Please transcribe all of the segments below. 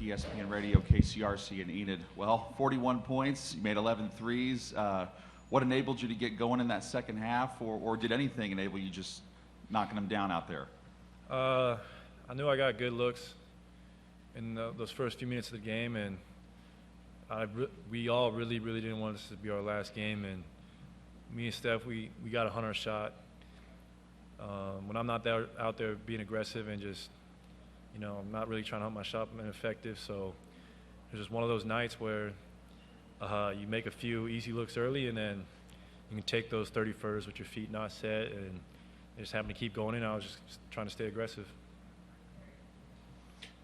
ESPN Radio, KCRC in Enid. Well, 41 points, you made 11 threes. What enabled you to get going in that second half, or did anything enable you just knocking them down out there? I knew I got good looks in those first few minutes of the game, and we all really didn't want this to be our last game. And me and Steph, we got a 100 shot. When I'm not out there being aggressive and just, I'm not really trying to help my shot and effective. So it was just one of those nights where you make a few easy looks early, and then you can take those 30-footers with your feet not set, and it just happened to keep going in. I was just trying to stay aggressive.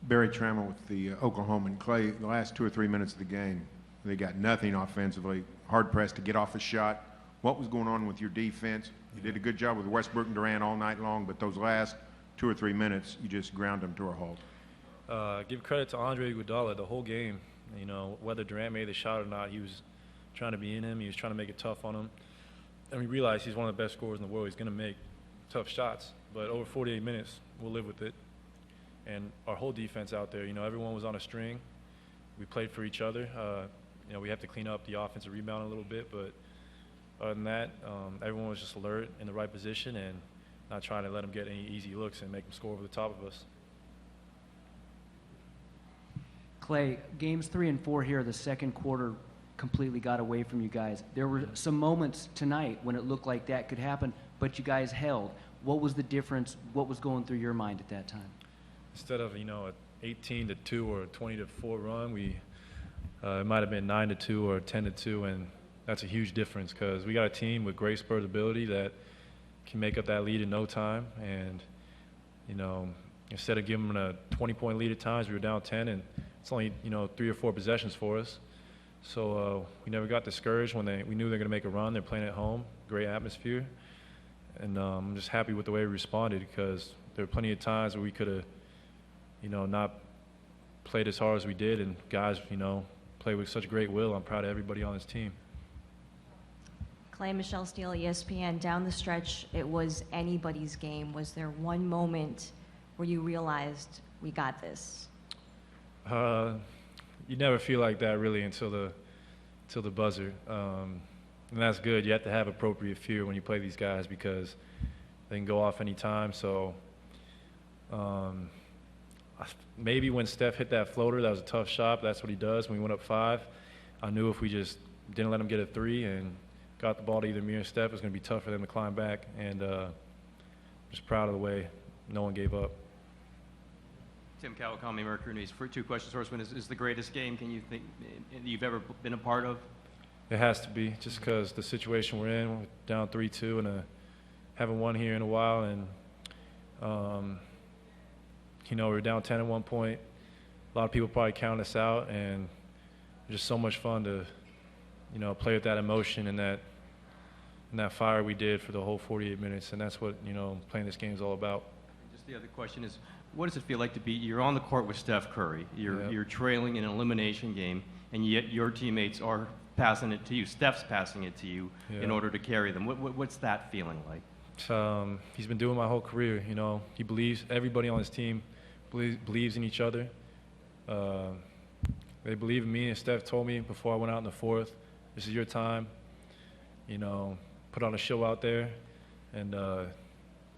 Barry Trammell with the Oklahoman. Klay, the last 2 or 3 minutes of the game, they got nothing offensively, hard-pressed to get off a shot. What was going on with your defense? You did a good job with Westbrook and Durant all night long, but those last 2 or 3 minutes, you just ground them to a halt. Give credit to Andre Iguodala the whole game. Whether Durant made the shot or not, he was trying to be in him. He was trying to make it tough on him. And we realized he's one of the best scorers in the world. He's going to make tough shots. But over 48 minutes, we'll live with it. And our whole defense out there, everyone was on a string. We played for each other. We have to clean up the offensive rebound a little bit. But other than that, everyone was just alert in the right position and not trying to let them get any easy looks and make them score over the top of us. Klay, games 3 and 4 here, the second quarter completely got away from you guys. There were some moments tonight when it looked like that could happen, but you guys held. What was the difference? What was going through your mind at that time? Instead of, an 18-2 or a 20-4 run, it might have been 9-2 or 10-2, and that's a huge difference because we got a team with great Spurs ability that can make up that lead in no time. And, instead of giving them a 20-point lead at times, we were down 10, and it's only, 3 or 4 possessions for us. So we never got discouraged when we knew they were going to make a run. They're playing at home, great atmosphere. And I'm just happy with the way we responded because there were plenty of times where we could have, not played as hard as we did, and guys, played with such great will. I'm proud of everybody on this team. Klay, Michelle Steele, ESPN. Down the stretch, it was anybody's game. Was there one moment where you realized we got this? You never feel like that really until the buzzer, and that's good. You have to have appropriate fear when you play these guys because they can go off any time. So maybe when Steph hit that floater, that was a tough shot. That's what he does when we went up 5. I knew if we just didn't let him get a 3 and got the ball to either me or Steph, it was going to be tough for them to climb back. And just proud of the way no one gave up. Tim Kawakami, Mercury News. For 2 questions. First one is the greatest game can you think you've ever been a part of? It has to be, just because the situation we're in, we're down 3-2 and haven't won here in a while, and we were down 10 at one point. A lot of people probably counted us out, and it's just so much fun to, play with that emotion and that fire we did for the whole 48 minutes, and that's what playing this game is all about. Just the other question is, what does it feel like to be? You're on the court with Steph Curry. You're trailing in an elimination game, and yet your teammates are passing it to you. Steph's passing it to you in order to carry them. What's that feeling like? He's been doing my whole career. He believes everybody on his team believes in each other. They believe in me, and Steph told me before I went out in the 4th, this is your time. Put on a show out there and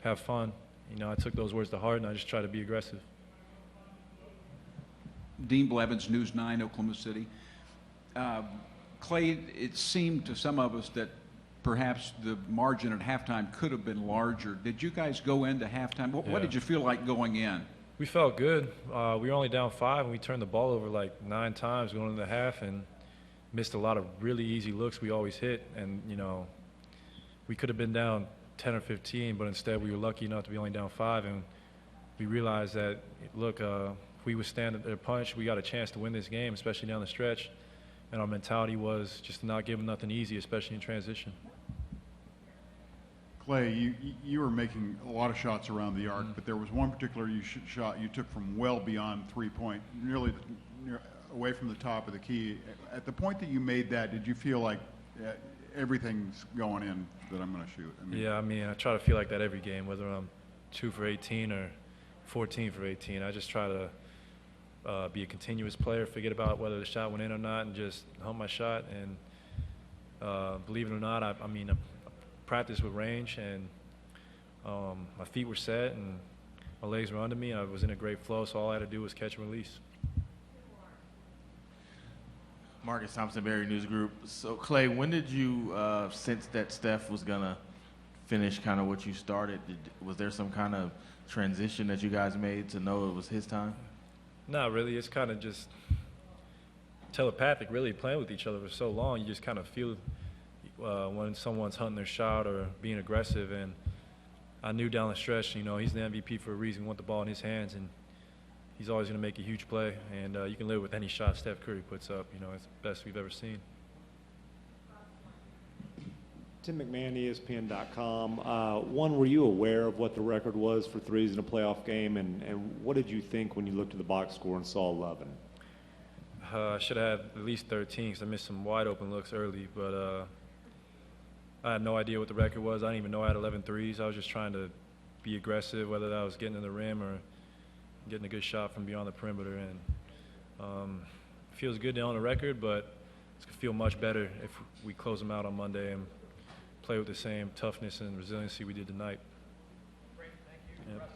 have fun. I took those words to heart, and I just try to be aggressive. Dean Blevins, News 9, Oklahoma City. Klay, it seemed to some of us that perhaps the margin at halftime could have been larger. Did you guys go into halftime? What did you feel like going in? We felt good. We were only down 5, and we turned the ball over like 9 times going into the half and missed a lot of really easy looks we always hit. And, we could have been down 10 or 15, but instead we were lucky enough to be only down 5, and we realized that, look, if we withstand their punch, we got a chance to win this game, especially down the stretch. And our mentality was just to not give them nothing easy, especially in transition. Klay, you were making a lot of shots around the arc, but there was one particular shot you took from well beyond 3-point, nearly away from the top of the key. At the point that you made that, did you feel like everything's going in that I'm going to shoot? I try to feel like that every game, whether I'm 2 for 18 or 14 for 18. I just try to, be a continuous player, forget about whether the shot went in or not, and just hump my shot. And believe it or not, I practiced with range, and my feet were set, and my legs were under me, and I was in a great flow, so all I had to do was catch and release. Marcus Thompson, Barry News Group. So, Klay, when did you sense that Steph was going to finish kind of what you started? Was there some kind of transition that you guys made to know it was his time? Not really. It's kind of just telepathic, really, playing with each other for so long. You just kind of feel when someone's hunting their shot or being aggressive. And I knew down the stretch, you know, he's the MVP for a reason. We want the ball in his hands, and he's always going to make a huge play. And you can live with any shot Steph Curry puts up. You know, it's the best we've ever seen. Tim McMahon, ESPN.com. One, were you aware of what the record was for threes in a playoff game, and what did you think when you looked at the box score and saw 11? I should have had at least 13 because I missed some wide open looks early, but I had no idea what the record was. I didn't even know I had 11 threes. I was just trying to be aggressive, whether that was getting to the rim or getting a good shot from beyond the perimeter. And it feels good on the record, but it's going to feel much better if we close them out on Monday and play with the same toughness and resiliency we did tonight. Great, thank you. Yep.